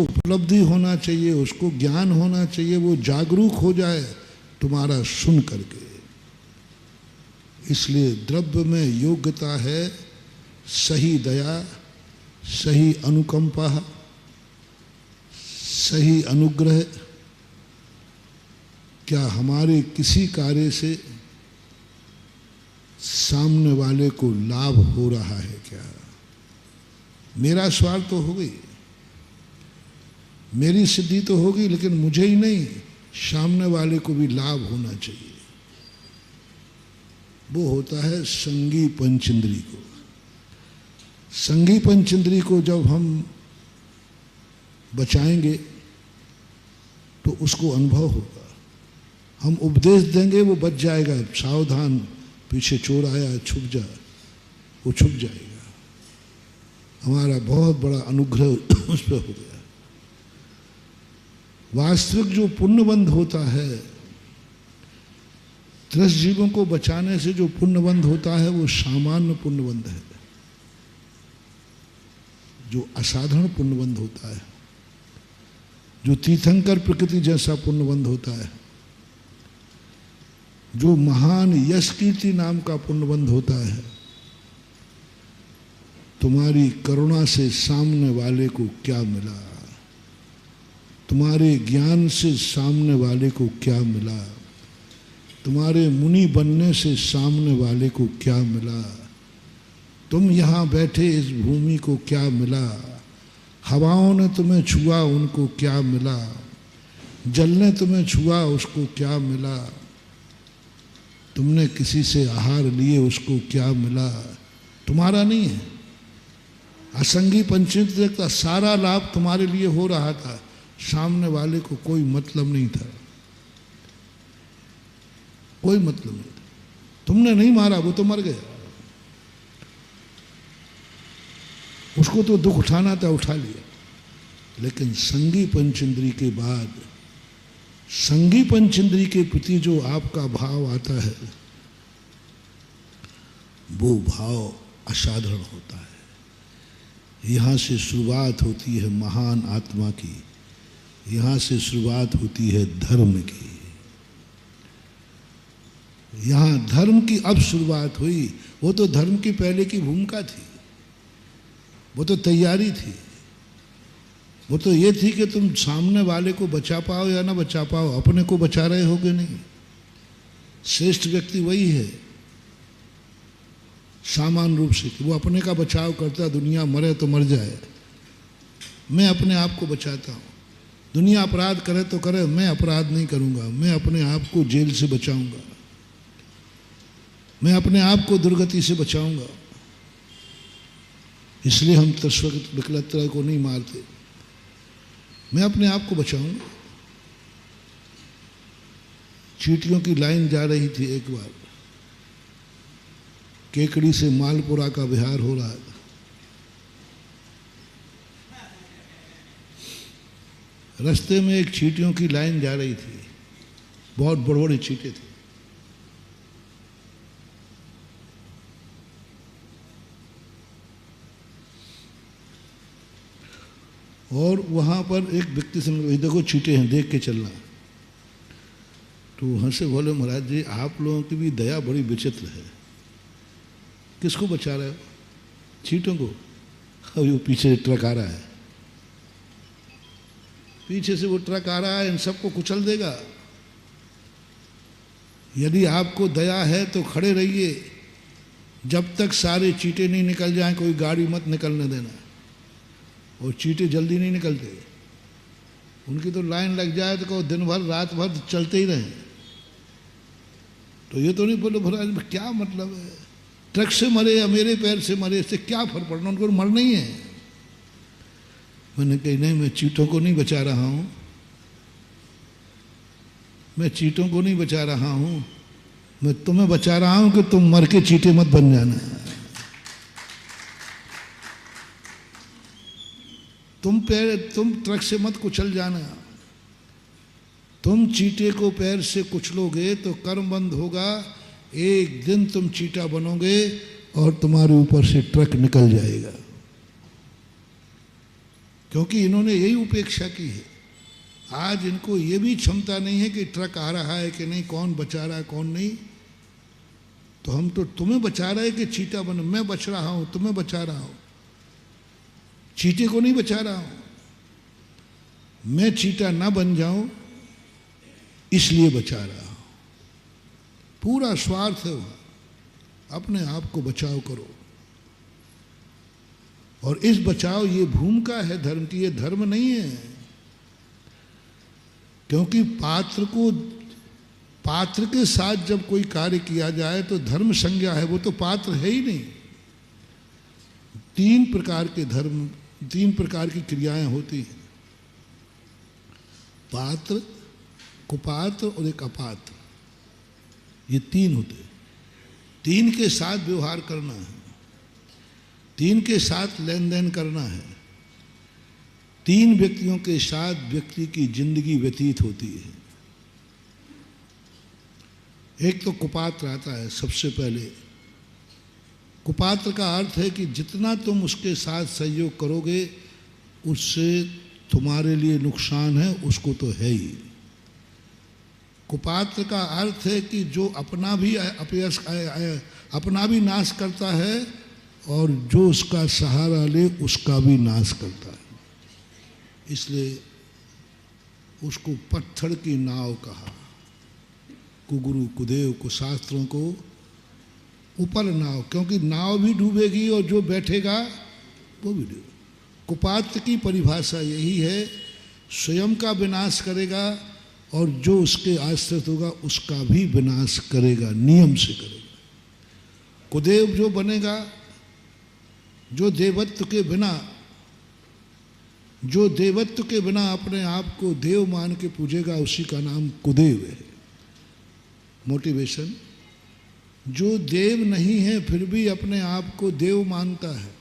उपलब्धि होना चाहिए, उसको ज्ञान होना चाहिए, वो जागरूक हो जाए तुम्हारा सुन करके। इसलिए द्रव्य में योग्यता है सही दया, सही अनुकंपा, सही अनुग्रह। क्या हमारे किसी कार्य से सामने वाले को लाभ हो रहा है क्या? मेरा स्वार्थ तो हो गई, मेरी सिद्धि तो होगी, लेकिन मुझे ही नहीं, सामने वाले को भी लाभ होना चाहिए। वो होता है संगी पंचेंद्री को। संगी पंचेंद्री को जब हम बचाएंगे तो उसको अनुभव होगा। हम उपदेश देंगे, वो बच जाएगा, सावधान पीछे चोर आया, छुप जा, वो छुप जाएगा। हमारा बहुत बड़ा अनुग्रह उस पर हो गया। वास्तविक जो पुण्यबंध होता है, त्रस्त जीवों को बचाने से जो पुण्यबंध होता है, वो सामान्य पुण्यबंध है। जो असाधारण पुण्यबंध होता है, जो तीर्थंकर प्रकृति जैसा पुण्यबंध होता है, जो महान यश कीर्ति नाम का पुण्यबंध होता है, तुम्हारी करुणा से सामने वाले को क्या मिला, तुम्हारे ज्ञान से सामने वाले को क्या मिला, तुम्हारे मुनि बनने से सामने वाले को क्या मिला, तुम यहाँ बैठे इस भूमि को क्या मिला, हवाओं ने तुम्हें छुआ उनको क्या मिला, जल ने तुम्हें छुआ उसको क्या मिला, तुमने किसी से आहार लिए उसको क्या मिला, तुम्हारा नहीं है। असंगी पंचेंद्रिय का सारा लाभ तुम्हारे लिए हो रहा था, सामने वाले को कोई मतलब नहीं था, कोई मतलब नहीं था। तुमने नहीं मारा, वो तो मर गया, उसको तो दुख उठाना था, उठा लिया। लेकिन संगी पंचेंद्री के बाद, संगी पंचेंद्री के प्रति जो आपका भाव आता है, वो भाव असाधारण होता है। यहाँ से शुरुआत होती है महान आत्मा की, यहाँ से शुरुआत होती है धर्म की। यहाँ धर्म की अब शुरुआत हुई। वो तो धर्म की पहले की भूमिका थी, वो तो तैयारी थी, वो तो ये थी कि तुम सामने वाले को बचा पाओ या ना बचा पाओ, अपने को बचा रहे होगे नहीं। श्रेष्ठ व्यक्ति वही है सामान्य रूप से कि वो अपने का बचाव करता है। दुनिया मरे तो मर जाए, मैं अपने आप को बचाता हूँ। दुनिया अपराध करे तो करे, मैं अपराध नहीं करूँगा, मैं अपने आप को जेल से बचाऊँगा, मैं अपने आप को दुर्गति से बचाऊँगा। इसलिए हम तस्वगत विकलत्र को नहीं मारते, मैं अपने आप को बचाऊंगा। चींटियों की लाइन जा रही थी एक बार, केकड़ी से मालपुरा का विहार हो रहा था। रास्ते में एक चींटियों की लाइन जा रही थी, बहुत बड़े बड़े चींटे थे। और वहाँ पर एक व्यक्ति से मिले, देखो चींटे हैं, देख के चलना। तो वहाँ से बोले, महाराज जी आप लोगों की भी दया बड़ी विचित्र है, किसको बचा रहे हो? चींटों को। अभी वो पीछे ट्रक आ रहा है, पीछे से वो ट्रक आ रहा है, इन सबको कुचल देगा। यदि आपको दया है तो खड़े रहिए, जब तक सारे चींटे नहीं निकल जाएं कोई गाड़ी मत निकलने देना। और चींटे जल्दी नहीं निकलते, उनकी तो लाइन लग जाए तो कहो दिन भर रात भर चलते ही रहें। तो ये तो नहीं बोलो महाराज क्या मतलब है, ट्रक से मरे या मेरे पैर से मरे, इससे क्या फर्क पड़ना, उनको मरना ही है। मैंने कही नहीं, मैं चींटों को नहीं बचा रहा हूँ, मैं चींटों को नहीं बचा रहा हूँ, मैं तुम्हें बचा रहा हूँ कि तुम मर के चींटे मत बन जाना। तुम ट्रक से मत कुचल जाना। तुम चींटे को पैर से कुचलोगे तो कर्म बंद होगा, एक दिन तुम चींटा बनोगे और तुम्हारे ऊपर से ट्रक निकल जाएगा। क्योंकि इन्होंने यही उपेक्षा की है। आज इनको ये भी क्षमता नहीं है कि ट्रक आ रहा है कि नहीं, कौन बचा रहा है कौन नहीं। तो हम तो तुम्हें बचा रहे हैं कि चीटा बन, मैं बच रहा हूं, तुम्हें बचा रहा हूं, चीटे को नहीं बचा रहा हूं। मैं चीटा ना बन जाऊं इसलिए बचा रहा हूं। पूरा स्वार्थ है वहां, अपने आप को बचाव करो। और इस बचाव ये भूमिका है धर्म की, ये धर्म नहीं है। क्योंकि पात्र के साथ जब कोई कार्य किया जाए तो धर्म संज्ञा है, वो तो पात्र है ही नहीं। 3 प्रकार के धर्म, 3 प्रकार की क्रियाएं होती हैं, पात्र, कुपात्र और एक अपात्र, ये 3 होते हैं। 3 के साथ व्यवहार करना है, 3 के साथ लेन देन करना है, 3 व्यक्तियों के साथ व्यक्ति की जिंदगी व्यतीत होती है। एक तो कुपात्र आता है सबसे पहले। कुपात्र का अर्थ है कि जितना तुम उसके साथ सहयोग करोगे उससे तुम्हारे लिए नुकसान है, उसको तो है ही। कुपात्र का अर्थ है कि जो अपना भी अपयश, अपना भी नाश करता है और जो उसका सहारा ले उसका भी नाश करता है। इसलिए उसको पत्थर की नाव कहा। कुगुरु कुदेव को, शास्त्रों को ऊपर नाव, क्योंकि नाव भी डूबेगी और जो बैठेगा वो भी डूबेगा। कुपात्र की परिभाषा यही है, स्वयं का विनाश करेगा और जो उसके आश्रित होगा उसका भी विनाश करेगा, नियम से करेगा। कुदेव जो बनेगा, जो देवत्व के बिना अपने आप को देव मान के पूजेगा, उसी का नाम कुदेव है। मोटिवेशन, जो देव नहीं है फिर भी अपने आप को देव मानता है,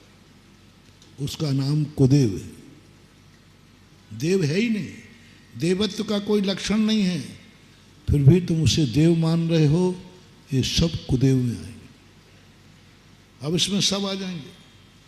उसका नाम कुदेव है। देव है ही नहीं, देवत्व का कोई लक्षण नहीं है, फिर भी तुम उसे देव मान रहे हो, ये सब कुदेव में आएंगे। अब इसमें सब आ जाएंगे।